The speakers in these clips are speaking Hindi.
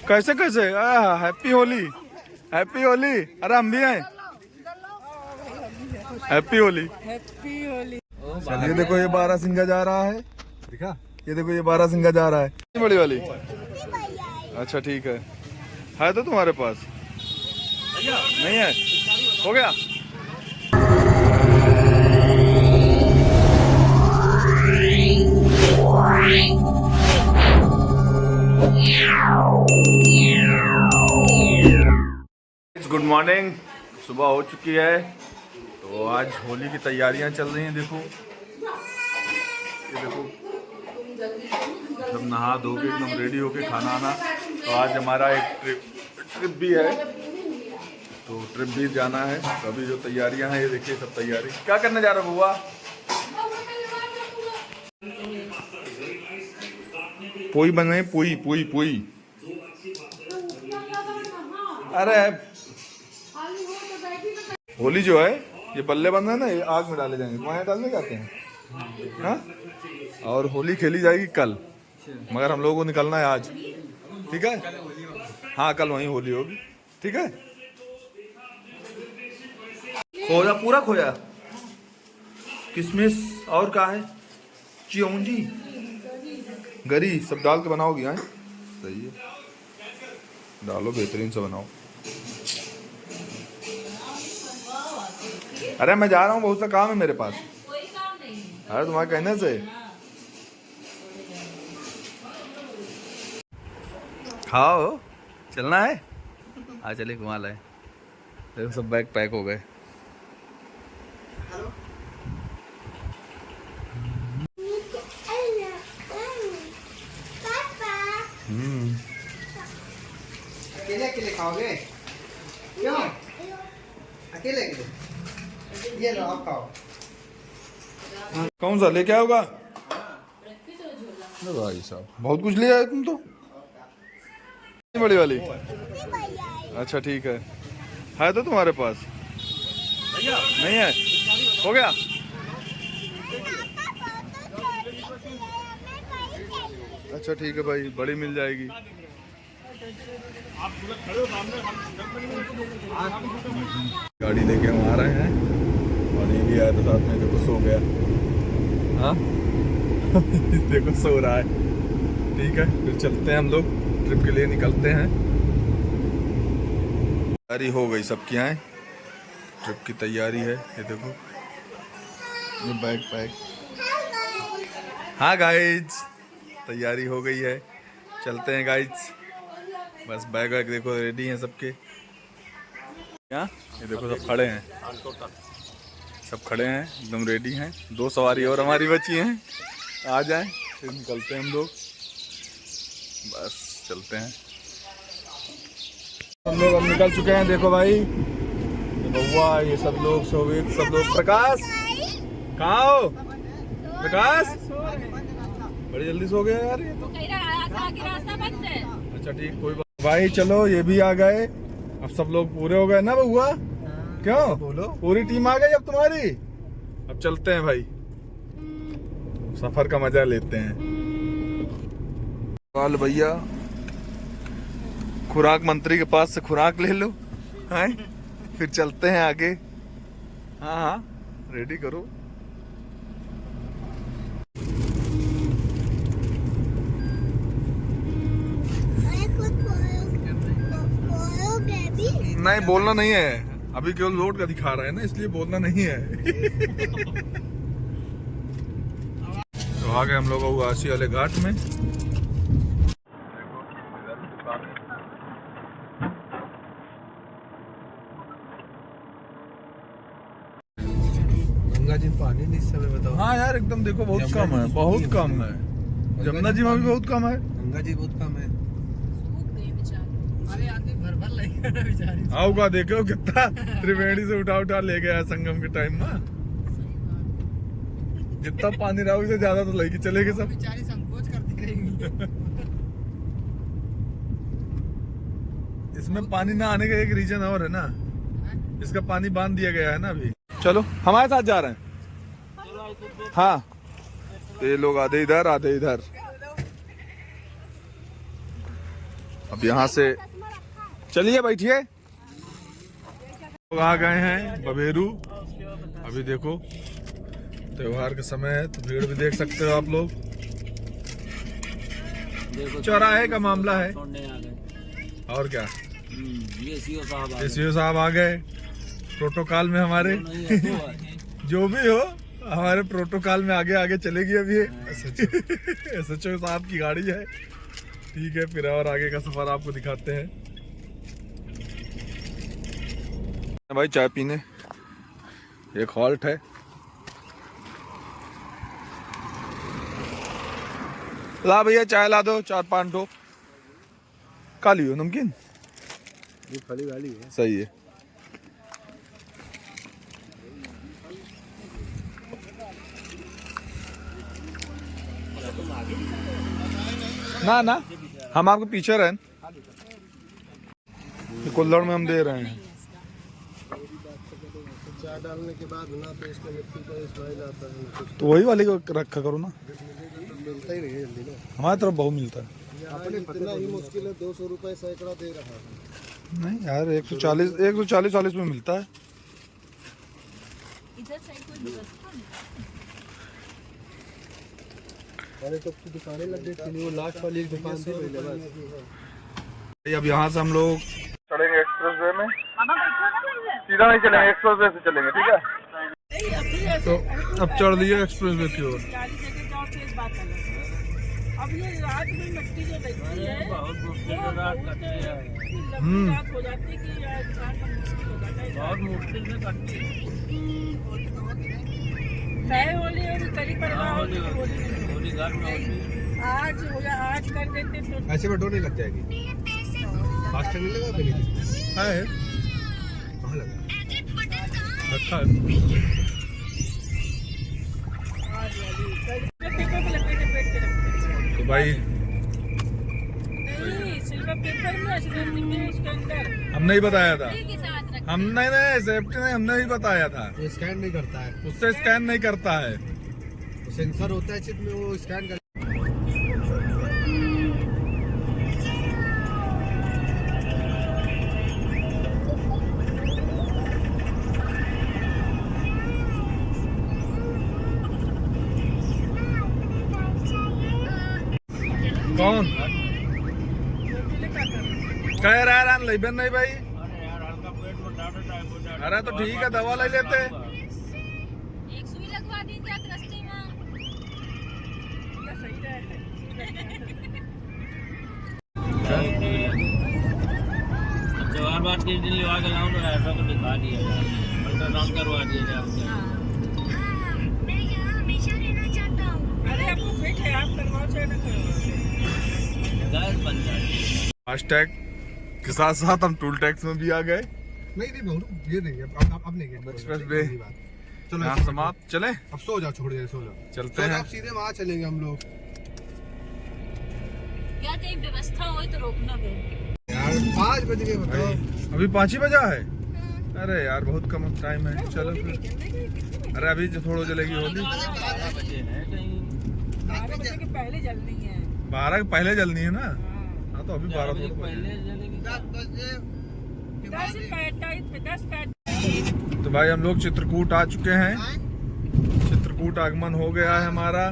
कैसे कैसे हैप्पी होली, हैप्पी होली। अरे हम भी हैं, हैप्पी होली, हैप्पी होली। ये देखो ये बारहसिंगा जा रहा है, दिखा, ये देखो ये बारहसिंगा जा रहा है। बड़ी वाली, अच्छा ठीक है तो तुम्हारे पास नहीं है, हो गया। गुड मॉर्निंग, सुबह हो चुकी है। तो आज होली की तैयारियां चल रही हैं। देखो ये देखो, सब नहा धो के एकदम रेडी होके खाना आना। तो आज हमारा एक ट्रिप भी है, तो ट्रिप भी जाना है। तो अभी जो तैयारियां हैं ये देखिए, सब तैयारी। क्या करने जा रहे हो बुआ? पोई बने, पोई पोई पोई। अरे होली जो है ये बल्ले बंद है ना, ये आग में डाले जाएंगे, वहाँ डालने जाते हैं हाँ। और होली खेली जाएगी कल, मगर हम लोगों को निकलना है आज, ठीक है। हाँ कल वहीं होली होगी, ठीक है। खोया पूरा खोया, किशमिश और क्या है, चिरौंजी, गरी सब डाल के बनाओगी? हाँ सही है, डालो, बेहतरीन से बनाओ। अरे मैं जा रहा हूँ, बहुत सा काम है मेरे पास। कोई काम नहीं है। अरे तुम्हारे कहने से खाओ, चलना है। हाँ चलिए घुमा लाए। देखो सब बैग पैक हो गए। अकेले अकेले खाओगे? क्यों अकेले अकेले? ये लो आप खाओ। कौन सा लेके आओगा? भाई साहब बहुत कुछ ले आए तुम तो। बड़ी वाली, अच्छा ठीक है तो तुम्हारे पास नहीं है, हो गया। अच्छा ठीक है भाई, बड़ी मिल जाएगी। गाड़ी लेके हम आ रहे हैं, और ये भी आया तो साथ में। देखो सो गया, हाँ देखो सो रहा है, ठीक है। फिर चलते हैं हम लोग, ट्रिप के लिए निकलते हैं। तैयारी हो गई सबकी, आए ट्रिप की तैयारी है। ये देखो ये बैग पैक। हाँ गाइज तैयारी हो गई है, चलते हैं गाइज। बस बैग वैग देखो रेडी हैं सबके। यहाँ ये देखो सब खड़े हैं, सब खड़े हैं एकदम रेडी हैं। 2 सवारी और हमारी बची हैं, आ जाएं फिर निकलते हैं हम लोग। बस चलते हैं हम लोग, अब निकल चुके हैं। देखो भाई बउआ, ये सब लोग, शोभित, सब लोग। प्रकाश कहाँ हो? प्रकाश बड़ी जल्दी सो गया यार ये तो। अच्छा ठीक, कोई बात भाई। चलो ये भी आ गए, अब सब लोग पूरे हो गए ना बउआ? क्यों बोलो, पूरी टीम आ गई अब तुम्हारी। अब चलते हैं भाई, सफर का मजा लेते हैं। वाल भैया, खुराक मंत्री के पास से खुराक ले लो, हैं? फिर चलते हैं आगे। हाँ हाँ रेडी करो। नहीं बोलना नहीं है, अभी केवल रोड का दिखा रहा है ना, इसलिए बोलना नहीं है। तो आ गए हम लोग उगासी वाले घाट में। गंगा जी पानी नहीं समय बताओ। हाँ यार एकदम देखो बहुत कम है, बहुत कम है। जमुना जी में भी बहुत कम है, गंगा जी बहुत कम है। आओगा देखो कितना त्रिवेणी से उठा उठा ले गया संगम के टाइम में। जितना पानी रहा उससे ज्यादा तो लेके चलेगी सब। बेचारी संकोच करती रहेंगी। इसमें पानी ना आने का एक रीजन और है ना, इसका पानी बांध दिया गया है ना अभी। चलो हमारे साथ जा रहे हैं। हाँ तो ये लोग आधे इधर आधे इधर। अब यहाँ से चलिए बैठिए। लोग आ गए हैं बबेरू। अभी देखो त्योहार का समय है तो भीड़ भी देख सकते हो आप लोग। चौराहे का मामला है और क्या। एसईओ साहब आ गए प्रोटोकॉल में हमारे। जो भी हो हमारे प्रोटोकॉल में आगे आगे चलेगी अभी। एसएचओ साहब की गाड़ी है। ठीक है, फिर और आगे का सफर आपको दिखाते हैं। भाई चाय पीने एक हॉल्ट है। ला भैया चाय ला दो 4-5 ठो। काली हो नमकीन? ये खाली वाली है। सही है। ना ना हम आपको पीछे रहें। कुल्हड़ में हम दे रहे हैं। चाय डालने के बाद ना तो इसमें मिट्टी का स्मेल आता है। तो वही वाले को रखा करो ना। मिलता ही नहीं है जल्दी ना। हमारी तरफ बहुत मिलता है। अपने इतना ही मुश्किल है 200 रुपए सैकड़ा दे रहा है। नहीं यार 140 में मिलता है। अरे तो दुकानें लग गई थी, वो लास्ट वाली एक दुकान थी पहले बस। अब यहाँ से हम लोग चलेंगे एक्सप्रेस वे में। सीधा नहीं चलेंगे, एक्सप्रेस वे से चलेंगे। ठीक है, तो अब चढ़ दिए एक्सप्रेस वे की ओर। अब ये रात में मिट्टी जो लगती है बहुत मुश्किल हो जाती है कि इंसान का मुश्किल हो जाता है। बहुत मुश्किल से कटती है होली और करीब होली घर में आज कर देते तो ऐसे में डोर नहीं लग जाएगी। फास्ट नहीं लगा पहले है कहाँ लगा रखा है। तो भाई सिल्वर पेपर में उसके अंदर हम नहीं बताया था। हम नहीं सेफ्टी नहीं हमने ही बताया था। वो स्कैन नहीं करता है, उससे स्कैन नहीं करता है। सेंसर होता है चिप में, वो स्कैन कर। कौन कह रहा है लेबन नहीं भाई? अरे तो ठीक है दवा ले लेते। एक सुई लगवा दीजिए आप रास्ते में। त्योहार बाद के दिन लिवा के लाऊं तो ऐसा तो दिखा दिया अल्ट्रासाउंड करवा दिया जाए। मैं यहाँ हमेशा रहना चाहता हूँ। अरे आपको फिट है, आप करवाओ चाहे ना करवाओ, गैस बन जाती है। फास्टैग के साथ साथ हम टूल टैक्स में भी आ गए। नहीं बहुत ये नहीं अब नहीं गए एक्सप्रेस वे चलो यहाँ समाप्त। चले अब सो जाओ, छोड़ दे, सो जाओ। चलते हैं। अब सीधे वहाँ चलेंगे हम लोग। क्या कहीं व्यवस्था हो तो रोकना फिर। यार 5 बज गए बताओ। अभी 5 ही बजा है। अरे यार बहुत कम टाइम है। चलो फिर। अरे अभी जो थोड़ा जलेगी होली। 12 बजे है कहीं 12 बजे के पहले जलनी है। 12 के पहले जलनी है ना। हाँ तो अभी 12 थोड़ा पहले जलेगी 10 तो भाई हम लोग चित्रकूट आ चुके हैं। चित्रकूट आगमन हो गया है हमारा।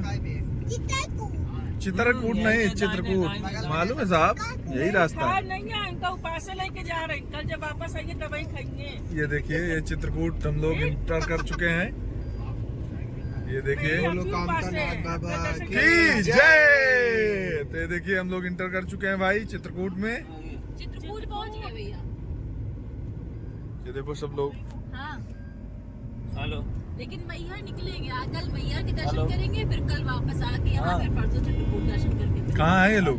चित्रकूट नहीं चित्रकूट, मालूम है साहब यही रास्ता है। नहीं है इनका उपास लेके जा रहे हैं, कल जब वापस आएंगे दवाई खाएंगे। ये देखिए ये चित्रकूट हम लोग इंटर कर चुके हैं। ये देखिए की जय। तो ये देखिए हम लोग इंटर कर चुके हैं भाई चित्रकूट में। चित्रकूट पहुंच गए भैया। ये देखो सब लोग। हाँ हेलो लेकिन मैहर निकलेंगे, कल मैहर के दर्शन करेंगे, फिर कल वापस आके यहाँ फिर परसों चित्रकूट दर्शन करके। कहाँ है ये लोग?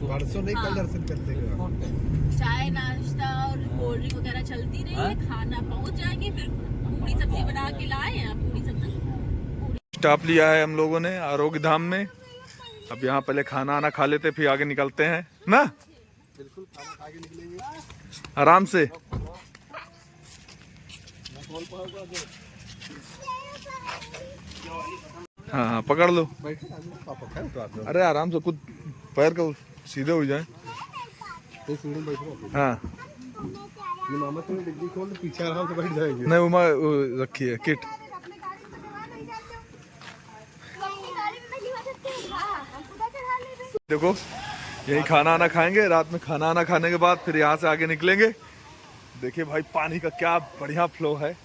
परसों नहीं कल दर्शन करते हैं। चाय नाश्ता और कोल्ड ड्रिंक वगैरह चलती रही है, खाना पहुँच जाएंगे। फिर पूरी सब्जी बना के लाए हैं, पूरी सब्जी। स्टॉप लिया है हम लोगों ने आरोग्य धाम में। अब यहाँ पहले खाना आना खा लेते फिर आगे निकलते हैं ना। बिल्कुल खाना खा के निकलेंगे आराम से। हाँ हाँ पकड़ लो। बैठे पापा खाए तो आप लोग। अरे आराम से कुछ पैर का सीधे हो जाए। ये सीढ़ी में बैठ रहा हाँ ये मामा तुमने डिग्गी खोल तो पीछे आराम से बैठ जाएंगे। नहीं उमा वो रखी है किट। देखो यही खाना आना खाएंगे, रात में खाना आना खाने के बाद फिर यहाँ से आगे निकलेंगे। देखिए भाई पानी का क्या बढ़िया फ्लो है,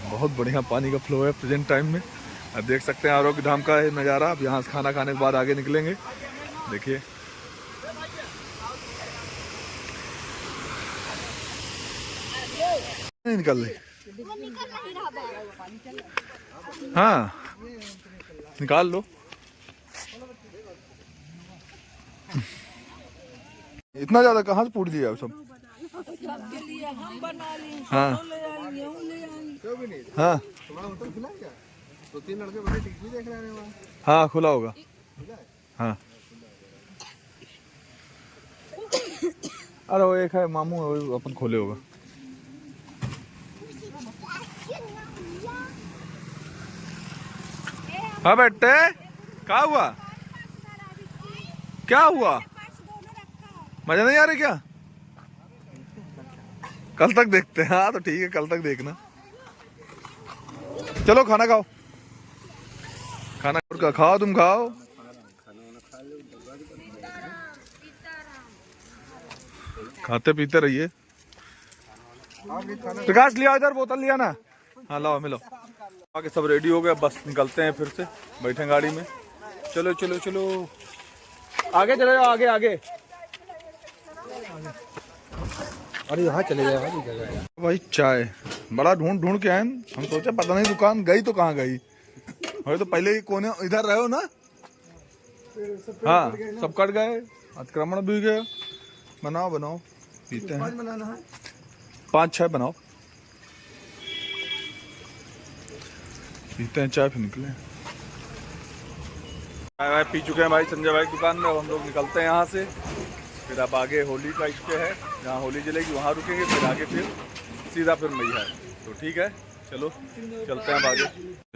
बहुत बढ़िया पानी का फ्लो है प्रेजेंट टाइम में। अब देख सकते हैं आरोग्य धाम का है नज़ारा। अब यहाँ से खाना खाने के बाद आगे निकलेंगे। देखिए नहीं निकल रही, हाँ निकाल लो। इतना ज्यादा कहाँ से पूछ दिया सब? हाँ हाँ तो 3 लड़के बड़े टिकली देख रहे हैं वहाँ। हाँ खुला होगा। हाँ अरे वो एक है मामू है, वो अपन खोले होगा। हाँ बेटे क्या हुआ, क्या हुआ, मजा नहीं आ रही क्या? कल तक देखते हैं। हाँ तो ठीक है कल तक देखना। चलो खाना खाओ, खाना खाओ, तुम खाओ। खाते पीते रहिए। प्रकाश लिया इधर बोतल लिया ना। हाँ लाओ मिलो। आगे सब रेडी हो गए, बस निकलते हैं फिर से, बैठे गाड़ी में। चलो चलो चलो आगे चले जाओ, आगे आगे। अरे यहाँ चले गए भाई जगह है। भाई चाय बड़ा ढूंढ ढूंढ के आए हम, सोचे पता नहीं दुकान गई तो कहाँ गई। अरे तो पहले ही कोने इधर रहे हो ना। हाँ सब कट गए, अतिक्रमण भी गया। बनाओ बनाओ पीते हैं, 5-6 बनाओ, पीते हैं चाय फिर निकले। चाय वाय पी चुके हैं भाई संजय भाई की दुकान में। अब हम लोग निकलते हैं यहाँ से। फिर अब आगे होली का इश्क है, जहाँ होली जलेगी वहाँ रुकेंगे, फिर आगे फिर सीधा फिर मैया। तो ठीक है चलो चलते हैं अब आगे।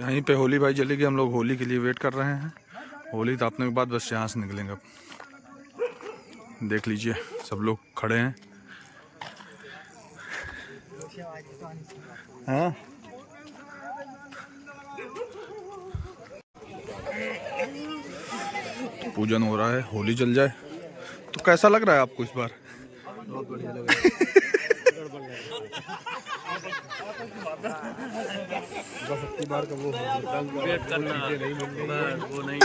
यहीं पे होली भाई जलेगी, हम लोग होली के लिए वेट कर रहे हैं। होली तापने के बाद बस यहाँ से निकलेंगे। अब देख लीजिए सब लोग खड़े हैं। हाँ पूजन हो रहा है, होली जल जाए तो कैसा लग रहा है आपको इस बार? बहुत बढ़िया लग रहा है। बस अपनी बार का वो वेट करना वो नहीं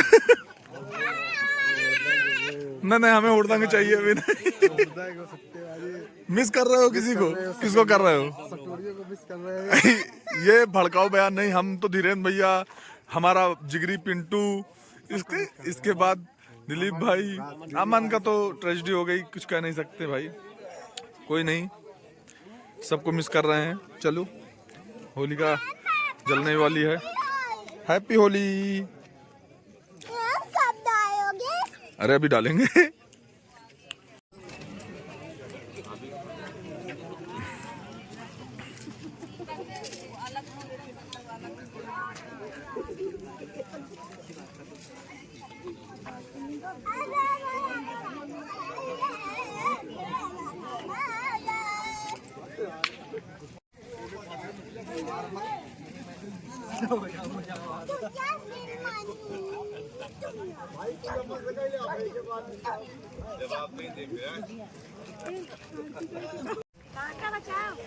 नहीं हमें उड़दांग चाहिए अभी नहीं। मिस कर रहे हो किसी को? किसको कर रहे हो? सटोरियों को मिस कर रहे हैं। ये भड़काऊ बयान नहीं, हम तो धीरेन्द्र भैया, हमारा जिगरी पिंटू, इसके बाद दिलीप भाई। अमन का तो ट्रेजेडी हो गई, कुछ कह नहीं सकते भाई, कोई नहीं, सबको मिस कर रहे हैं। चलो होली का जलने वाली है। हैप्पी होली। अरे अभी डालेंगे।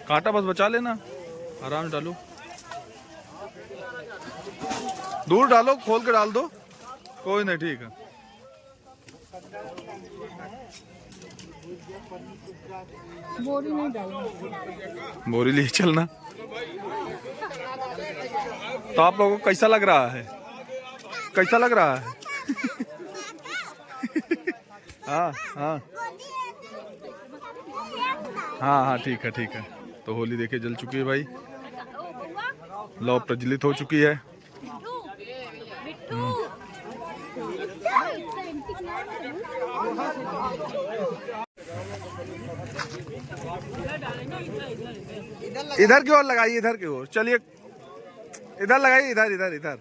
कांटा बस बचा लेना, आराम से डालो, दूर डालो, खोल के डाल दो, कोई नहीं, ठीक है। बोरी नहीं डालना, बोरी लिए चलना। तो आप लोगों को कैसा लग रहा है? कैसा लग रहा है? हाँ हाँ हाँ हाँ ठीक है ठीक है। तो होली देखिए जल चुकी है भाई, लौ प्रज्वलित हो चुकी है। इधर की ओर लगाइए, इधर की ओर चलिए, इधर लगाइए, इधर इधर इधर।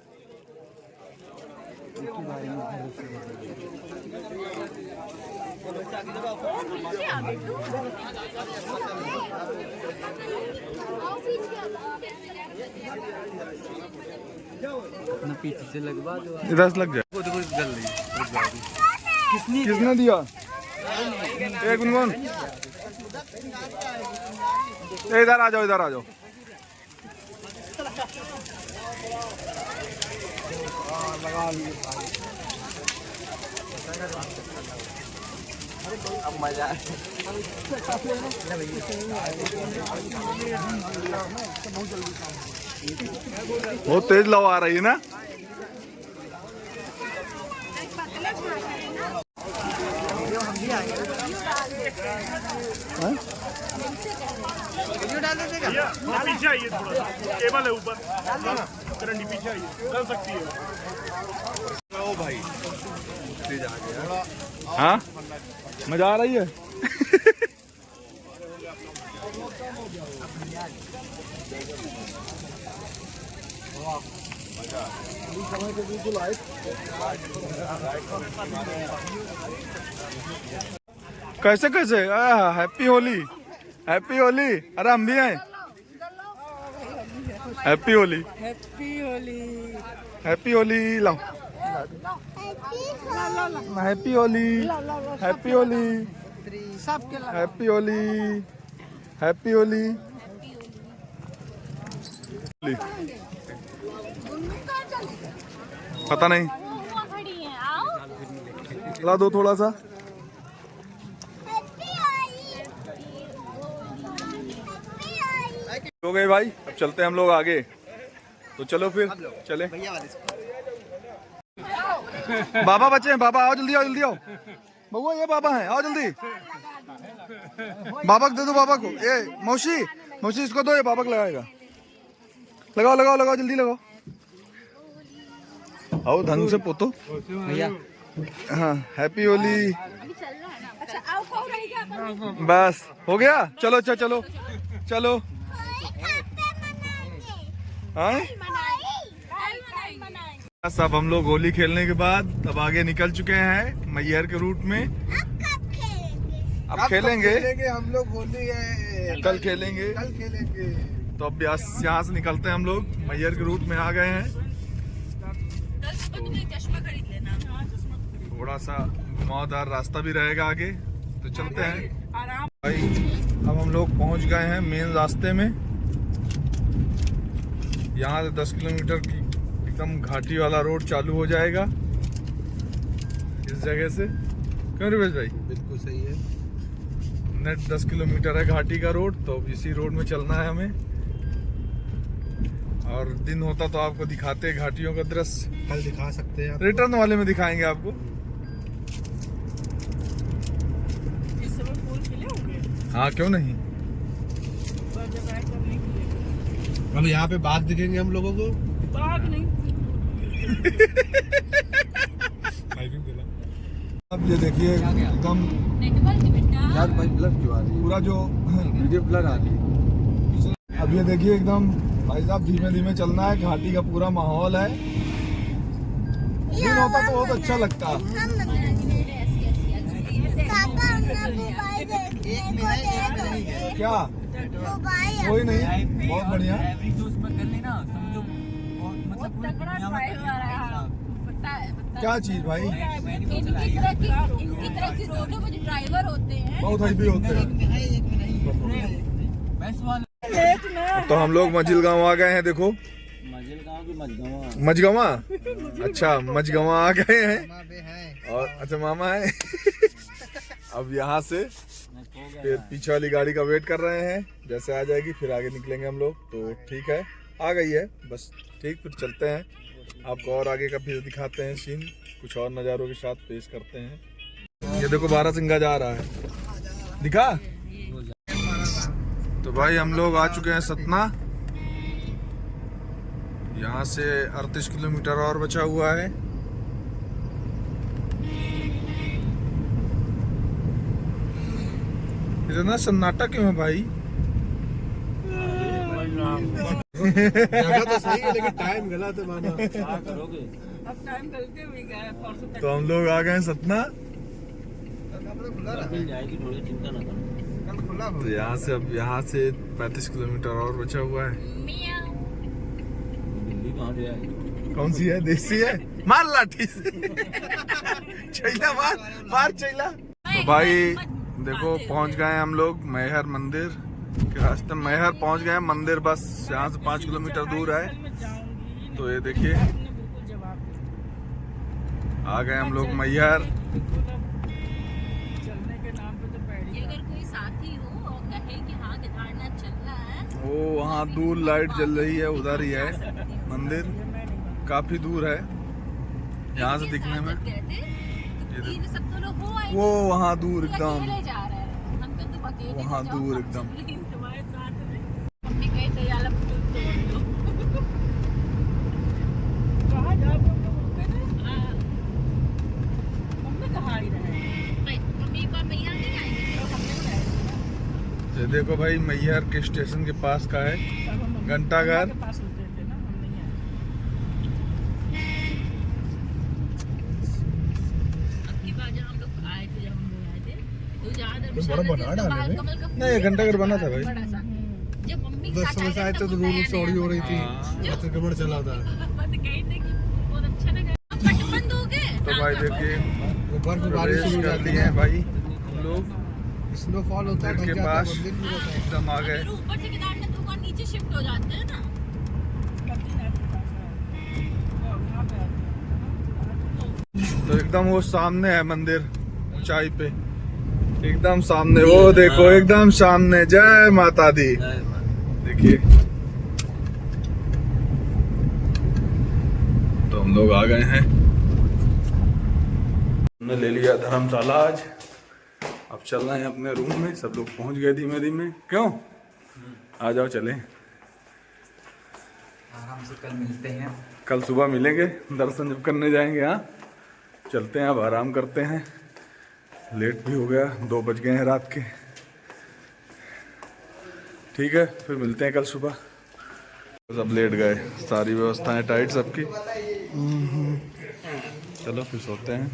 अपना पीछे से लगवा दो। इधर से लग जाए। देखो जल रही किसने दिया? एक गुनगुन, इधर आ जाओ, इधर आ जाओ। अब मजा बहुत तेज लवा आ रही है ना। पीछे आइए थोड़ा सा, टेबल है ऊपर, करंडी पीछे आइए, चल सकती है। ओ भाई तेज आ गया। हाँ मजा आ रही है। कैसे कैसे? Happy Holi, happy Holi. अरे हम भी हैं। Happy Holi, happy Holi. Happy Holi. लाओ हैप्पी होली, हैप्पी होली, सबके हैप्पी होली, हैप्पी होली। पता नहीं, ला दो थोड़ा सा। हो गए भाई, अब चलते हैं हम लोग आगे। तो चलो फिर चले। बाबा बच्चे हैं, बाबा आओ जल्दी, आओ जल्दी आओ। बउआ ये बाबा हैं, आओ जल्दी। बाबा को दे दो, बाबा को। ये मौसी, मौसी इसको दो, ये बाबा को लगाएगा। लगाओ लगाओ लगाओ, जल्दी लगाओ। आओ ढंग से पोतो भैया। हाँ हैप्पी होली। बस हो गया, चलो अच्छा चलो चलो। हाँ सब हम लोग होली खेलने के बाद अब आगे निकल चुके हैं मैहर के रूट में। अब खेलेंगे हम लोग होली है, कल खेलेंगे। कल खेलेंगे। तो अब यहाँ से निकलते हैं हम लोग, मैहर के रूट में आ गए हैं। चश्मा खरीद लेना। थोड़ा सा घुमावदार रास्ता भी रहेगा आगे, तो चलते हैं भाई। अब हम लोग पहुंच गए हैं मेन रास्ते में। यहाँ से 10 किलोमीटर की एकदम घाटी वाला रोड चालू हो जाएगा इस जगह से। क्यों रिवेश भाई? बिल्कुल सही है। नेट 10 किलोमीटर है घाटी का रोड, तो इसी रोड में चलना है हमें। और दिन होता तो आपको दिखाते घाटियों का दृश्य, कल दिखा सकते हैं। रिटर्न वाले में दिखाएंगे आपको। इस समय फूल खिले होंगे हाँ क्यों नहीं। अब यहाँ पे बाघ दिखेंगे हम लोगों को। बाग नहीं। अब ये देखिए एकदम यार भाई ब्लर क्यों आ रही है? पूरा जो वीडियो ब्लर आ रही है। अब ये देखिए एकदम भाई साहब धीमे धीमे चलना है। घाटी का पूरा माहौल है। दिन होता तो बहुत अच्छा लगता। क्या कोई नहीं, बहुत बढ़िया। क्या चीज भाई? इनकी तरह की रोडों में जो ड्राइवर होते हैं बहुत हैवी होते हैं। तो हम लोग मजिलगांव आ गए हैं। देखो मजगवा, अच्छा मजगवा आ गए हैं। और अच्छा मामा है। अब यहाँ से फिर पीछे वाली गाड़ी का वेट कर रहे हैं, जैसे आ जाएगी फिर आगे निकलेंगे हम लोग। तो ठीक है, आ गई है बस। ठीक, फिर चलते हैं, आपको और आगे का फिर दिखाते हैं सीन, कुछ और नज़ारों के साथ पेश करते हैं। ये देखो बारासिंगा जा रहा है, दिखा। तो भाई हम लोग आ चुके हैं सतना। यहाँ से 38 किलोमीटर और बचा हुआ है। इतना सन्नाटा क्यों है भाई? जगह तो सही है लेकिन टाइम गलत है माना। अब टाइम गलती हुई गया परसों तक। तो हम लोग आ गए हैं सतना। मिल जाएगी, थोड़ी चिंता ना करो। तो यहाँ से अब यहाँ से 35 किलोमीटर और बचा हुआ है। मियाँ। दिल्ली कहाँ से आएगी? कौन सी है? देसी है? मार लाठी से। चैला मार मार चैला। तो भाई देखो पहुंच गए हम लोग मैहर मंदिर के रास्ते। मैहर पहुंच गए, मंदिर बस यहाँ से 5 किलोमीटर दूर है। तो ये देखिए आ गए हम लोग मैहर। चलने के नाम पे तो पैड़ी ये अगर कोई साथी हो और कहे कि हाँ केदारनाथ चलना है, वो वहाँ दूर लाइट जल रही है, उधर ही है मंदिर, काफी दूर है यहाँ से दिखने में। इन सब तो लोग हो आए, वो वहाँ दूर एकदम, अकेले जा रहे हैं, हम तो तुम अकेले वहाँ जाओ, दूर हम एकदम। चलेंगे तुम्हारे साथ में। मम्मी कहे थे यार अब तुम तोड़ दो। कहाँ जा मम्मी कहाँ ही रहे? मम्मी एक बार मैया नहीं आएंगे तो हमने बनाया। ये देखो भाई मैहर के स्टेशन के पास का है घंटाघर। के पास होते थे ना, हम नहीं आए। अब की बार जब हम लोग आए थे, जब हम लोग आए थे तो जहाँ बड़ा बना डाले थे। कमल का फूल नहीं, घंटाघर बना था भाई। बड़ा सा। जब मम्मी के 10 साथ समय से आए थे तो वो रोड नया चौड़ी हो रही थी, हाँ। अतिक्रमण चला था। बस कही थी कि बहुत अच्छा लगा। अब पट बंद हो गए। तो भाई देखिए ऊपर में बारिश प्रवेश शुरू हो कर जाती लिए है, हैं भाई हम लोग स्नोफॉल होता है, मंदिर ढक के जाता है पास। मंदिर पूरा टाइम। एकदम आ गए। फिर ऊपर से केदारनाथ होकर नीचे शिफ्ट हो जाते हैं ना। बद्रीनाथ के पास है, वो वहाँ पे आते हैं। तो एकदम वो सामने है मंदिर, ऊंचाई पे एकदम सामने, वो देखो एकदम सामने। जय माता दी। देखिए तो हम लोग आ गए हैं, हमने ले लिया धर्मशाला आज। अब चल रहे हैं अपने रूम में। सब लोग पहुंच गए धीमे धीमे। क्यों? आ जाओ चलें। आराम से कल मिलते हैं। कल सुबह मिलेंगे, दर्शन जब करने जाएंगे। हाँ चलते हैं, अब आराम करते हैं। लेट भी हो गया, 2 बज गए हैं रात के। ठीक है, फिर मिलते हैं कल सुबह। सब लेट गए, सारी व्यवस्थाएं टाइट सबकी। चलो फिर सोते हैं।